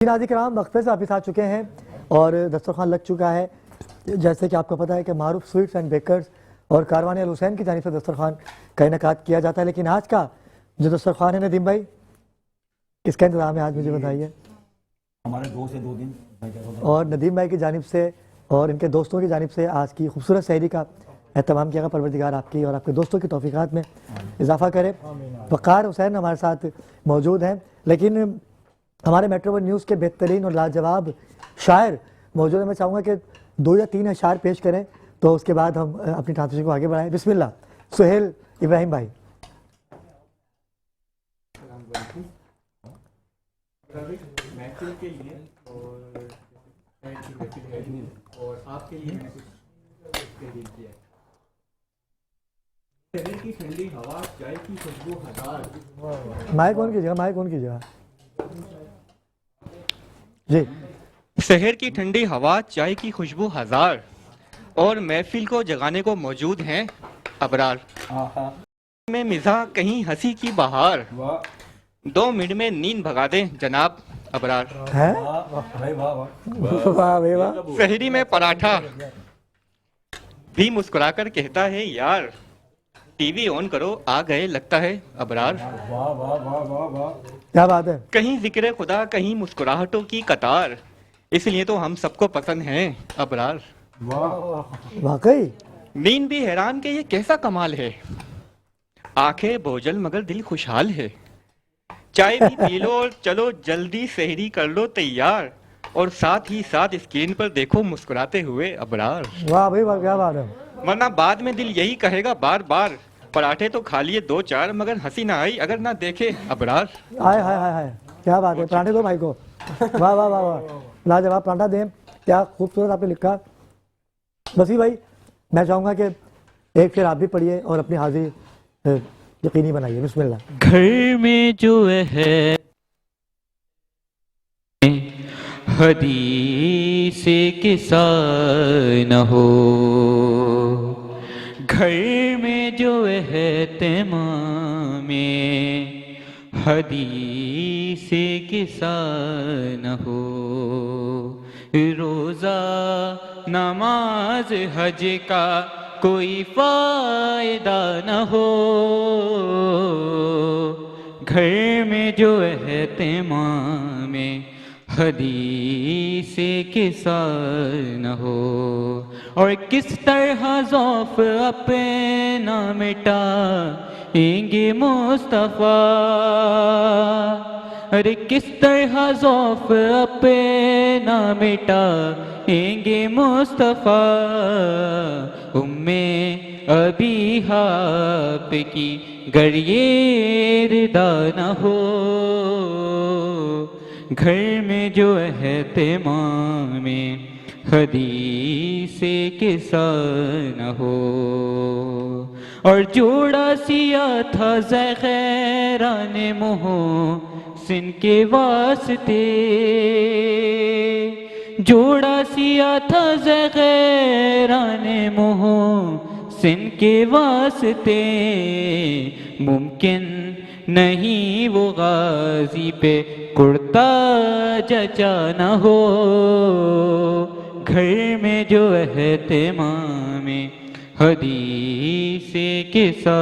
नाज़रीन वक्फे से वापस आ चुके हैं और दस्तरखान लग चुका है। जैसे कि आपको पता है कि मारूफ स्वीट्स एंड बेकर्स और कारवान अल हुसैन की जानिब से दस्तरखान का इनेकाद किया जाता है, लेकिन आज का जो दस्तरखान है नदीम भाई, किसका इंतजाम है आज मुझे बताइए। हमारे 2 से 2 दिन और नदीम भाई की जानिब से और इनके दोस्तों की जानिब से आज की खूबसूरत सहरी का एहतमाम किया गया। परवरदिगार आपकी और आपके दोस्तों की तौफीक़ात में इजाफ़ा करे। वक़ार हुसैन हमारे साथ मौजूद हैं, लेकिन हमारे मेट्रो वन न्यूज़ के बेहतरीन और लाजवाब शायर मौजूद है। मैं चाहूँगा कि 2 या 3 अशार पेश करें तो उसके बाद हम अपनी ट्रांसलेशन को आगे बढ़ाएं। बिस्मिल्लाह, सुहेल इब्राहिम भाई। महफिल के लिए और आपके लिए मैंने कुछ तहरीर किया है। शहर की ठंडी हवा, चाय की खुशबू हजार। माइक ऑन कीजिएगा, माइक ऑन कीजिएगा जी। शहर की ठंडी हवा, चाय की खुशबू हजार और महफिल को जगाने को मौजूद हैं अबरार। में मिजाह कहीं हंसी की बहार, 2 मिनट में नींद भगा दें जनाब अबरार। हैं? वाह वाह। सहरी में पराठा भी मुस्कुराकर कहता है यार, टीवी ऑन करो आ गए लगता है अबरार। क्या बात है। कहीं जिक्र खुदा, कहीं मुस्कुराहटों की कतार, इसलिए तो हम सबको पसंद हैं अबरार। वाकई नींद भी हैरान के ये कैसा कमाल है, आंखें बोझल मगर दिल खुशहाल है। चाय भी पी लो और चलो जल्दी सहरी कर लो तैयार, और साथ ही साथ स्क्रीन पर देखो मुस्कुराते हुए अबरार। वाह भाई वाह, क्या बात है। वरना बाद में दिल यही कहेगा बार बार, पराठे तो खा लिए 2-4 मगर हंसी ना आई अगर ना देखे अबरार। हाय हाय हाय हाय, क्या बात है। पराठे दो भाई को। वाह वाह वाह वाह, लाजवाब पराठा दें। क्या खूबसूरत आपने लिखा। बसी भाई, मैं चाहूँगा कि एक फिर आप भी पढ़िए और अपनी हाजिरी यकीनी बनाइए। बिस्मिल्लाह। घर में जो है हदीस किस्सा न हो, घर में जो है तमाम में हदीस किस्सा न हो। रोज़ा नमाज हज का कोई फायदा न हो, घर में जो है तमाम में हदीस किस्सा न हो। और किस तरह ज़ौफ़ अपना मिटाएंगे मुस्तफ़ा, अरे किस तरह ज़ौफ़ अपना मिटाएंगे मुस्तफ़ा। उम्मे अभी आप की गर ये रिदा न हो, घर में जो है तमाम में हदीस किस्सा न हो। और जोड़ा सिया था ज़ैग़ैरान मोहसिन के वास्ते, जोड़ा सिया था ज़ैग़ैरान मोहसिन के वास्ते। मुमकिन नहीं वो गाजी पे कुर्ता जचा न हो, घर में जो है तमाम में हदीस किस्सा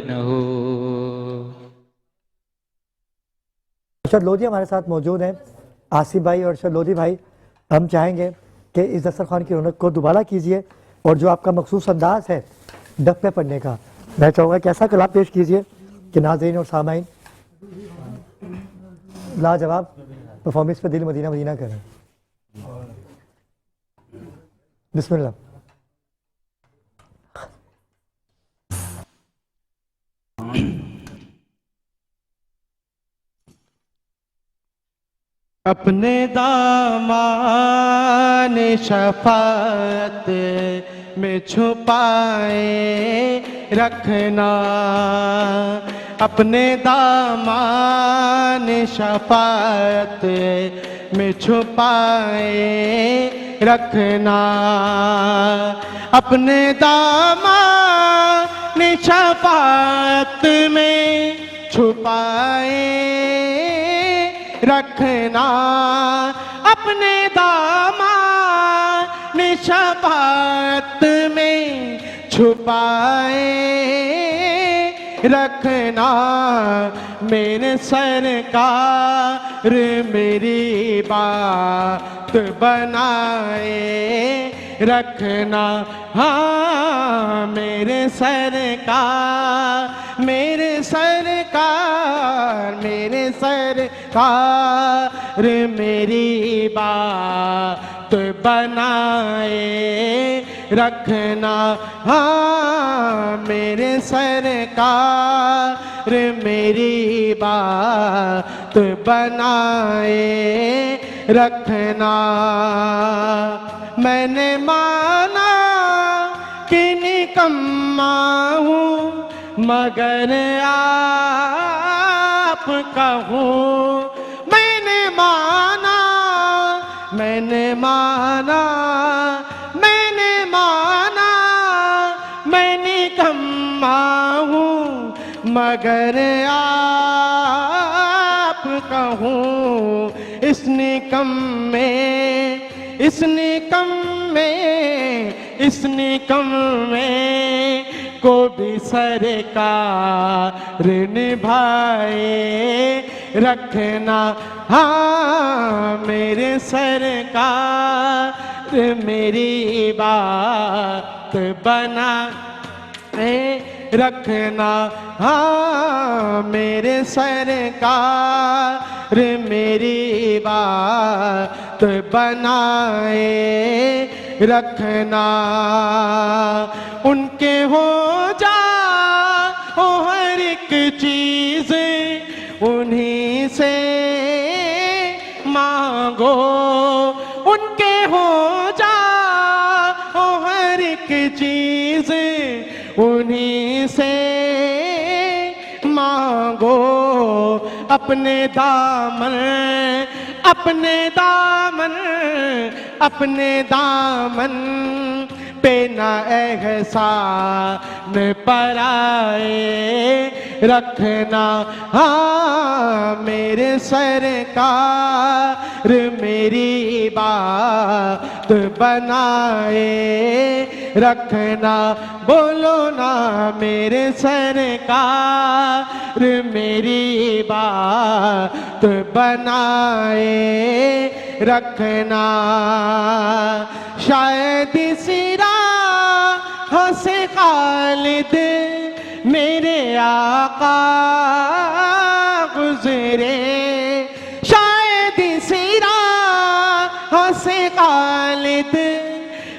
न हो। अरशद लोधी हमारे साथ मौजूद हैं। आसिफ भाई और अरशद लोधी भाई, हम चाहेंगे कि इस दस्तरखान की रौनक को दोबारा कीजिए और जो आपका मखसूस अंदाज है डफ पे पढ़ने का, मैं चाहूँगा कि ऐसा कलाम पेश कीजिए कि नाज़रीन और सामाइन लाजवाब परफॉर्मेंस पे दिल मदीना मदीना करें। बिस्मिल्लाह। अपने दामान शफाअत में छुपाए रखना, अपने दामान शफाअत में छुपाए रखना, अपने दामान शफाअत में छुपाए रखना अपने दामन शफाअत में छुपाए रखना मेरे सरकार मेरी बात बनाए रखना हाँ मेरे सरकार मेरे सरकार मेरी बात बनाए रखना हाँ मेरे सरकार मेरी बात बनाए रखना मैंने माना कि निकम्मा हूँ मगर आपका हूँ मैंने माना मैं निकम्मा हूँ मगर आपका हूँ इस निकम में को भी सरकार निभाए रखना हाँ मेरे सरकार मेरी बात बनाए रखना हाँ मेरे सरकार मेरी बात बनाए रखना उनके हो जा हो हर एक चीज उन्हीं से मांगो उनके हो जा हो हर एक चीज उन्हीं से मांगो अपने दामन पे ना एहसान पराए रखना हाँ मेरे सरकार मेरी बात बनाए रखना बोलो ना मेरे सरकार मेरी बात बनाए रखना शायद सिरा हंसे खालिद मेरे आका गुजरे शायद सिरा हंसे खालिद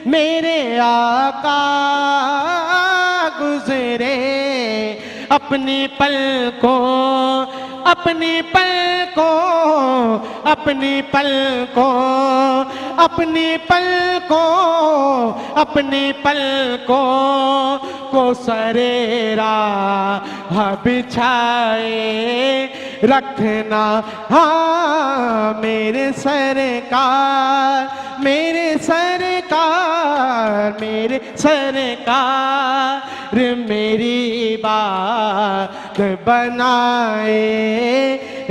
मेरे आका गुजरे अपनी पलकों को सरेरा बिछाए रखना हाँ मेरे सरकार मेरी बात बनाए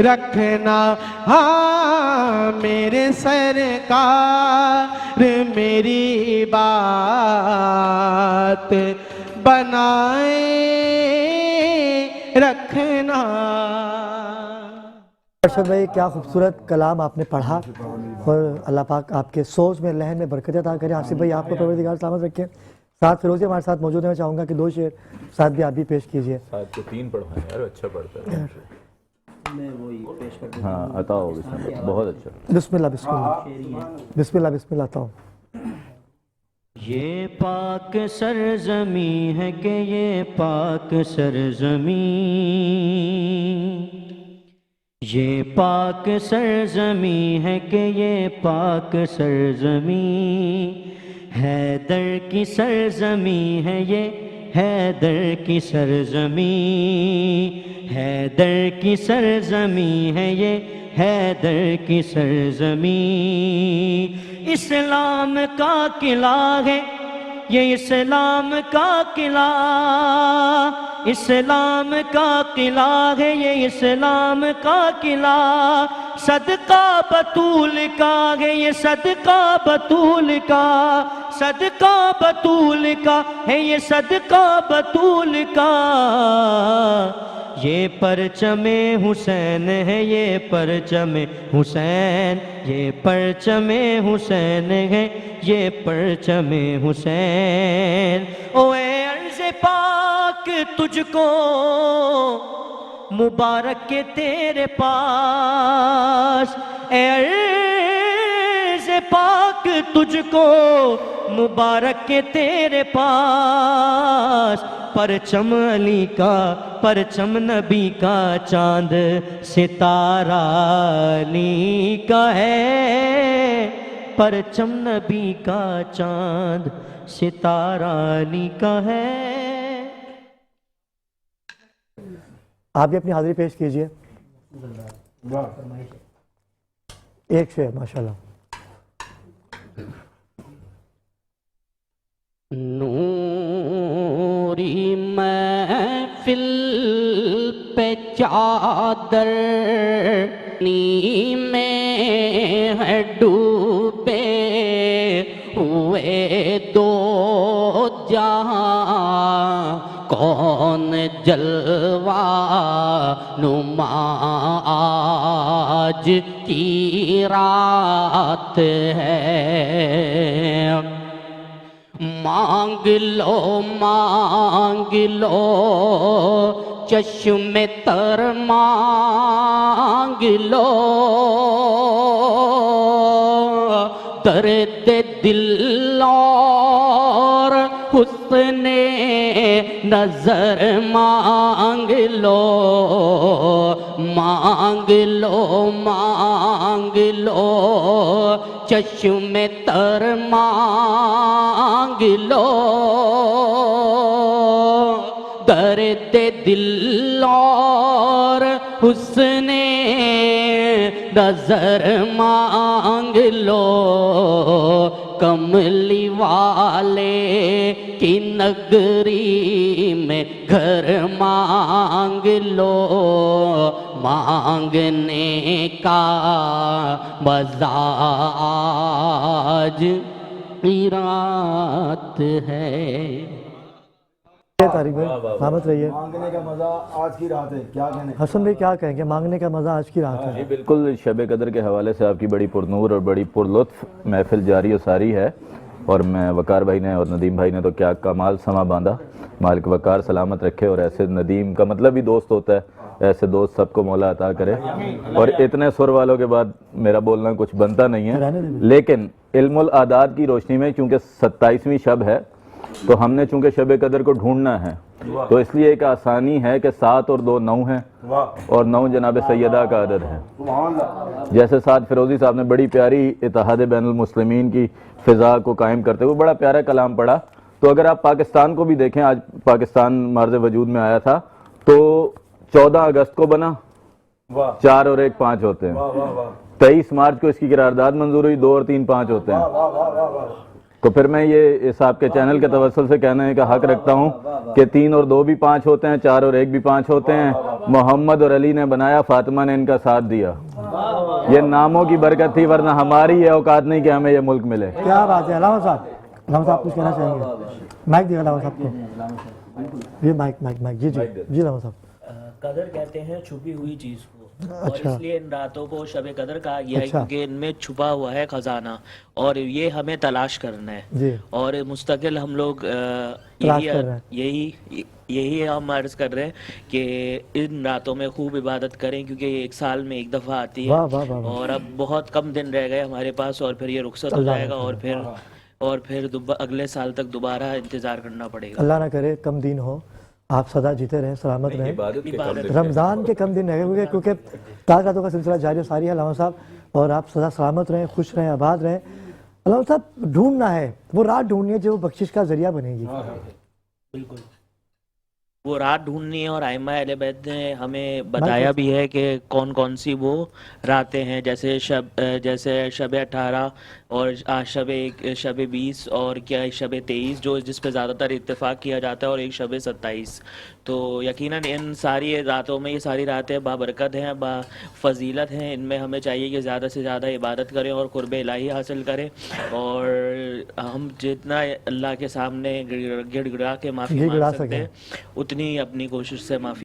रखना हाँ मेरे सरकार मेरी बात बनाए रखना। अरशद भाई क्या खूबसूरत कलाम आपने पढ़ा और अल्लाह पाक आपके सोच में लहन में बरकत अता करे। आसिफ भाई आपको परवरदिगार सलामत रखे। साथ फिरोजी हमारे साथ मौजूद है, मैं चाहूँगा कि दो शेर साथ भी आप भी पेश कीजिए। साथ को 3 पढ़वाएं यार, अच्छा पढ़ता है। मैं वही पेश कर देता हाँ अताओ बिस्मिल्लाह, बहुत अच्छा। बिस्मिल्लाह बिस्मिल्लाह बिस्मिल्लाह बिस्मिल्लाह अताओ। ये पाक सरजमी है कि ये पाक सरजमी, ये पाक सरजमी है कि ये पाक सरजमी, हैदर की सरजमी है ये, हैदर की सरजमी, हैदर की सरजमी है ये, हैदर की सरजमी। इस्लाम का किला है ये इस्लाम का किला, इस्लाम का किला है ये इस्लाम का किला, सदका बतूल का है ये सदका बतूल का, सदका बतूल का है ये सदका बतूल का, ये परचमे हुसैन है ये परचमे हुसैन, ये परचमे हुसैन है ये परचमे हुसैन। ओ ए अर्ज़ पाक तुझको मुबारक के तेरे पास, ए अर्ज़ पाक तुझको मुबारक के तेरे पास, परचम अली का परचम नबी का चांद सितारा अली का है, परचम नबी का चांद सितारा अली का है। आप भी अपनी हाजिरी पेश कीजिए। एक शेर माशाल्लाह। नूरी महफिल पे चादर नी में है डूबे हुए दो जहां, कौन जलवा नुमा आज की रात है, मांग लो चश्मे तर मांग लो, दर्द दिल और हुस्ने नजर मांग लो, मांग लो चश्मे तर मांग लो, दर्द दिल और हुस्ने नजर मांग लो, कमली वाले की नगरी में घर मांग लो, मांगने का मजा आज की रात है। तारिक भाई सलामत रहिए। मांगने का मजा आज की रात है, क्या कहने। हसन भाई क्या कहेंगे, मांगने का मजा आज की रात है। जी बिल्कुल, शब कदर के हवाले से आपकी बड़ी पुरनूर और बड़ी पुरलुत्फ महफिल जारी और सारी है, और मैं वकार भाई ने और नदीम भाई ने तो क्या कमाल समा बांधा, मालिक वकार सलामत रखे। और ऐसे नदीम का मतलब ही दोस्त होता है, ऐसे दोस्त सबको मौला अता करे। और इतने सुर वालों के बाद मेरा बोलना कुछ बनता नहीं है, लेकिन इल्मुल आदाद की रोशनी में चूंकि 27वीं शब है, तो हमने चूंकि शब कदर को ढूंढना है, तो इसलिए एक आसानी है कि 7 और 2 9 हैं, और 9 जनाब सैयदा का अदद है। जैसे साद फिरोजी साहब ने बड़ी प्यारी इत्तेहाद बैनुल मुस्लिमीन की फ़िज़ा को कायम करते हुए बड़ा प्यारा कलाम पढ़ा। तो अगर आप पाकिस्तान को भी देखें, आज पाकिस्तान मार्ज़ वजूद में आया था, तो 14 अगस्त को बना, 4 और 1 5 होते हैं। 23 मार्च को इसकी करारदाद मंजूर हुई, 2 और 3 5 होते हैं। तो फिर मैं ये इस आपके चैनल के तवस्सुल से कहने का हक रखता हूँ कि 3 और 2 भी 5 होते हैं, 4 और 1 भी 5 होते हैं। मोहम्मद और अली ने बनाया, फातिमा ने इनका साथ दिया। ये नामों की बरकत थी, वरना हमारी ये औकात नहीं कि हमें ये मुल्क मिले। क्या बात है। अलामा साहब कुछ कहना चाहेंगे? माइक दिया अलामा साहब को, ये माइक जी अलामा साहब। कदर कहते हैं छुपी हुई चीज को, और अच्छा। इसलिए इन रातों को शब कदर कहा गया है, अच्छा। क्योंकि इनमें छुपा हुआ है खजाना, और ये हमें तलाश करना है जी। और मुस्तकिल हम लोग तलाश कर रहे हैं। यही हम अर्ज कर रहे हैं कि इन रातों में खूब इबादत करें, क्योंकि ये 1 साल में 1 दफ़ा आती है। वाह, वाह, वाह, वाह। और अब बहुत कम दिन रह गए हमारे पास, और फिर ये रुखसत हो अल्लाह जाएगा, ना और फिर अगले साल तक दोबारा इंतजार करना पड़ेगा। अल्लाह ना करे कम दिन हो, आप सदा जीते रहें, सलामत रहें। इबादत के कम दिन रमज़ान के कम दिन रहेंगे, क्योंकि ताज़ रातों का सिलसिला जारी और सारी है अलामा साहब, और आप सदा सलामत रहें, खुश रहें, आबाद रहें। अलामा साहब ढूंढना है, वो रात ढूंढनी है जो बख्शिश का जरिया बनेगी। बिल्कुल। वो रात ढूंढनी है, और आइमा अहले बैत ने हमें बताया भी है कि कौन कौन सी वो रातें हैं, जैसे शब 18 और आज शब 20 और क्या शब 23 जो जिस पे ज़्यादातर इत्तेफाक किया जाता है, और एक शब 27। तो यकीनन इन सारी रातों में, ये सारी रातें बाबरकत हैं, फजीलत हैं, इनमें हमें चाहिए कि ज़्यादा से ज़्यादा इबादत करें और कुर्ब इलाही हासिल करें, और हम जितना अल्लाह के सामने गिड़गिड़ा के माफ़ी मांग सकते हैं उतनी अपनी कोशिश से माफ़ी